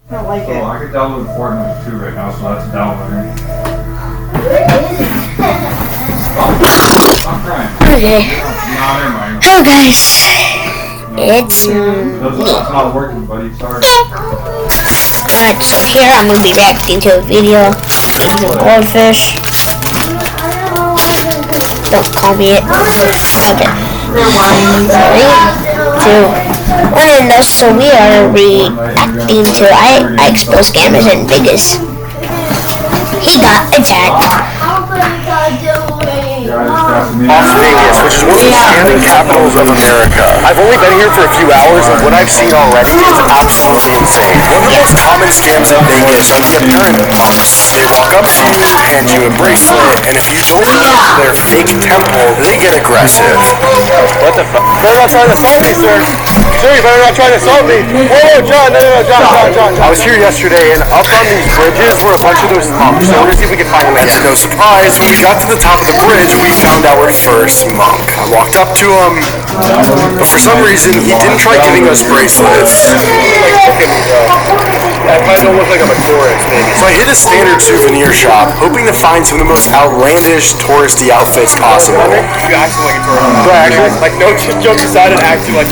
I don't like it. I could download Fortnite 2 right now, so that's downloading. I'm crying. Okay. Nah, never mind. Hello guys. It's That's not working, buddy. Sorry. alright, so here I'm gonna be reacting to a video of some goldfish. Don't call me it. Okay. 3, 2, 1, so we are reacting to I expose scammers in Vegas. He got attacked. Las Vegas, which is one of the scamming capitals of America. I've only been here for a few hours, and what I've seen already is absolutely insane. One of the most common scams in Vegas are via pyramid punks. They walk up to you, hand you a bracelet, and if you don't go to their fake temple, they get aggressive. What the fuck? Better not try to assault me, sir. Sir, you better not try to assault me. Whoa, John, John. I was here yesterday, and up on these bridges were a bunch of those monks. So we're gonna see if we can find them again. No surprise, when we got to the top of the bridge, we found our first monk. I walked up to him, but for some reason, he didn't try giving us bracelets. I might don't look like I'm a tourist, maybe. So I hit a standard souvenir shop, hoping to find some of the most outlandish touristy outfits possible. You actually like a tourist. Do I actually? Like, no joke aside, it actually like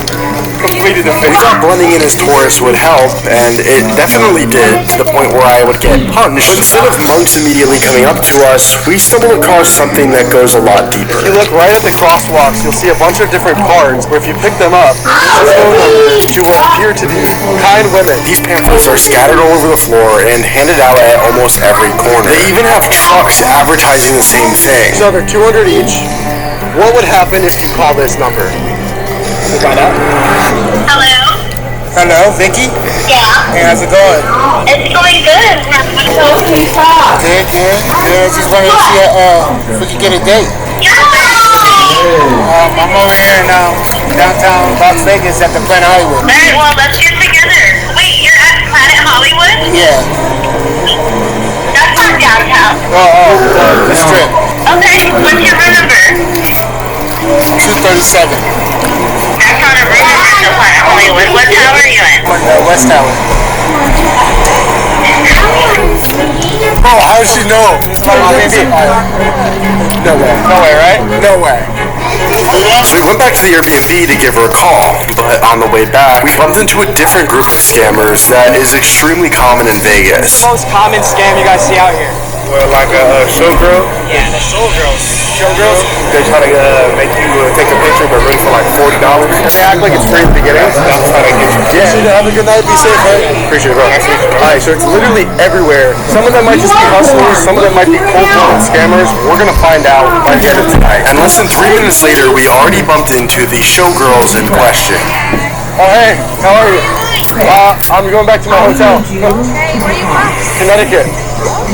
completed the face. We thought blending in as tourists would help, and it definitely did, to the point where I would get punched. But instead of monks immediately coming up to us, we stumbled across something that goes a lot deeper. If you look right at the crosswalks, you'll see a bunch of different cards, where if you pick them up, to what appear to be kind women. These pamphlets are scattered all over the floor and handed out at almost every corner. They even have trucks advertising the same thing. So they're 200 each. What would happen if you call this number? We'll find out. Hello? Hello, Vicky? Yeah. Hey, how's it going? It's going good. Good. Yeah, just wanted to see if we could get a date. Yeah. I'm over here in downtown Las Vegas at the Planet Hollywood. Alright, well, let's get together. Wait, you're at Planet Hollywood? Yeah. That's not downtown. The Strip. Okay, what's your room number? 237. That's not a room number to Planet Hollywood. What tower are you in? West Tower. Bro, how does she know? No way, right? No way. So we went back to the Airbnb to give her a call, but on the way back, we bumped into a different group of scammers that is extremely common in Vegas. Most common scam you guys see out here? Well, like a showgirl? Yeah, the showgirls. Showgirls? They try to make you take a picture but room for like $40. And they act like it's free at the beginning. That's how they get you. Yeah, have a good night, be safe, right? Appreciate it, bro. Alright, so it's literally everywhere. Some of them might just be hustlers, some of them might be cold-blooded scammers. We're gonna find out by the end of tonight. And less than 3 minutes later, we already bumped into the showgirls in question. Oh, hey, how are you? I'm going back to my hotel. Hey, where are you from? Connecticut.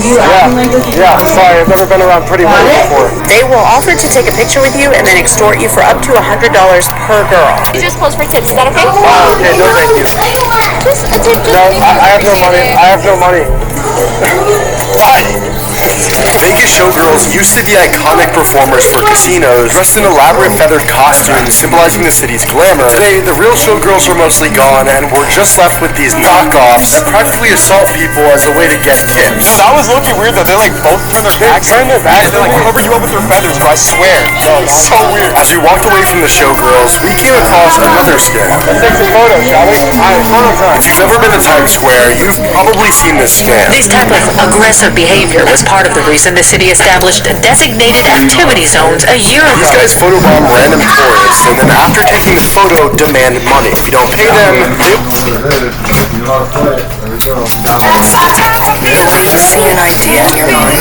Yeah, sorry, I've never been around pretty women before. They will offer to take a picture with you and then extort you for up to $100 per girl. These are supposed for tips. Is that okay? Okay, no thank you. No, I have no money. Bye. Vegas showgirls used to be iconic performers for casinos, dressed in elaborate feathered costumes symbolizing the city's glamour. Today, the real showgirls are mostly gone, and we're just left with these knockoffs that practically assault people as a way to get tips. That was looking weird that they both turn their backs. They cover you up with their feathers, bro, I swear. It's so weird. As we walked away from the showgirls, we came across another scam. Let's take some photos, shall we? Alright, photo time. If you've ever been to Times Square, you've probably seen this scam. This type of aggressive behavior was part of the reason the city established designated activity zones a year ago. These guys photobomb random tourists, and then after taking the photo, demand money. If you don't pay them, See an idea in your mind.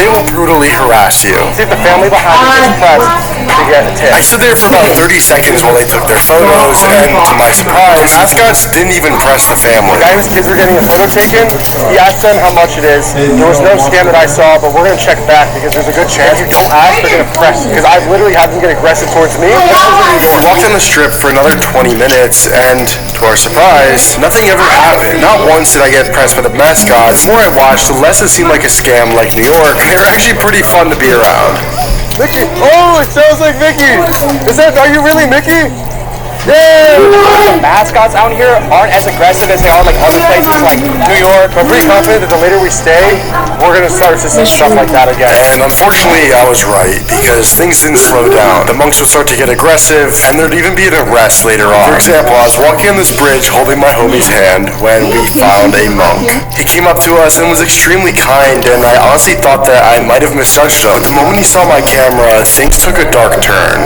they will brutally harass you. See if the family behind you is pressed to get a tip. I stood there for about 30 seconds while they took their photos, and to my surprise, mascots didn't even press the family. The guy whose kids were getting a photo taken, he asked them how much it is. There was no scam that I saw, but we're going to check back because there's a good chance if you don't ask, they're going to press. Because I've literally had them get aggressive towards me. We walked on the strip for another 20 minutes, and to our surprise, nothing ever happened. Not once did I get pressed by the mascots. The more I watched, the less it seemed like a scam like New York. They were actually pretty fun to be around. Mickey! Oh, it sounds like Mickey! Are you really Mickey? The mascots out here aren't as aggressive as they are like other places like New York. I'm pretty confident that the later we stay, we're gonna start to see stuff like that again. And unfortunately, I was right, because things didn't slow down. The monks would start to get aggressive, and there'd even be an arrest later on. For example, I was walking on this bridge holding my homie's hand when we found a monk. He came up to us and was extremely kind, and I honestly thought that I might have misjudged him. But the moment he saw my camera, things took a dark turn.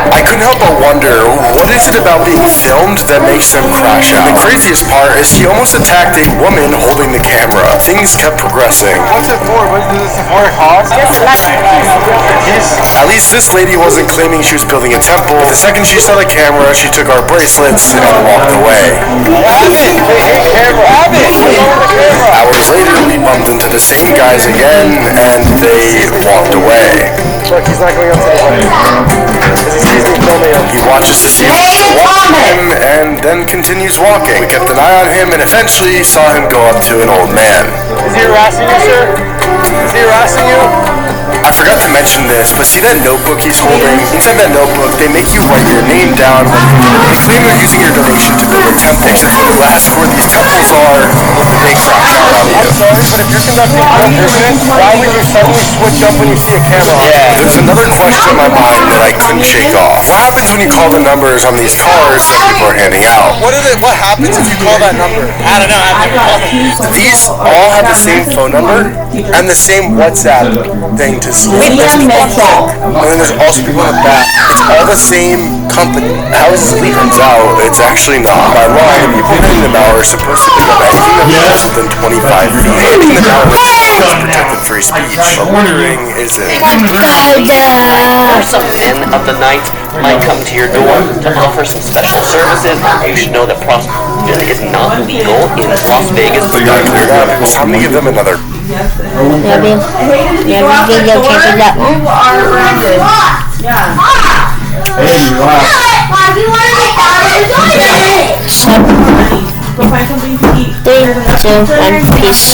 I couldn't help but wonder, what is it about being filmed that makes them crash? And the craziest part is he almost attacked a woman holding the camera. Things kept progressing. What's it for? What does it for a cause? At least this lady wasn't claiming she was building a temple. The second she saw the camera, she took our bracelets and walked away. Hours later, we bumped into the same guys again, and they walked away. Look, he's not going up to the phone. Because he sees me filming him. He watches to see if we still watch him, and then continues walking. We kept an eye on him, and eventually saw him go up to an old man. Is he harassing you, sir? Is he harassing you? I forgot to mention this, but see that notebook he's holding? Inside that notebook, they make you write your name down. They claim they're using your donation to build a temple. And if you ask where these temples are, they crash out on you. I'm sorry, but if you're conducting film business, why would you suddenly switch up when you see a camera on? Yeah, there's another question in my mind that I couldn't shake off. What happens when you call the numbers on these cars that people are handing out? What happens if you call that number? I don't know, I've never called it. These all have the same phone number and the same WhatsApp thing to see. And then there's also people in the back. It's all the same company. How is this turns out, it's actually not. By law, the people handing them out are supposed to pick up anything that moves within 25 feet. Handing them out is protected free speech. But loitering isn't. Or some men of the night might come to your door to offer some special services. You should know that prostitution is not legal in Las Vegas. We got cleared up. It's time to give them another. Maybe video catching that one. Hey, relax. Three, two, one, peace.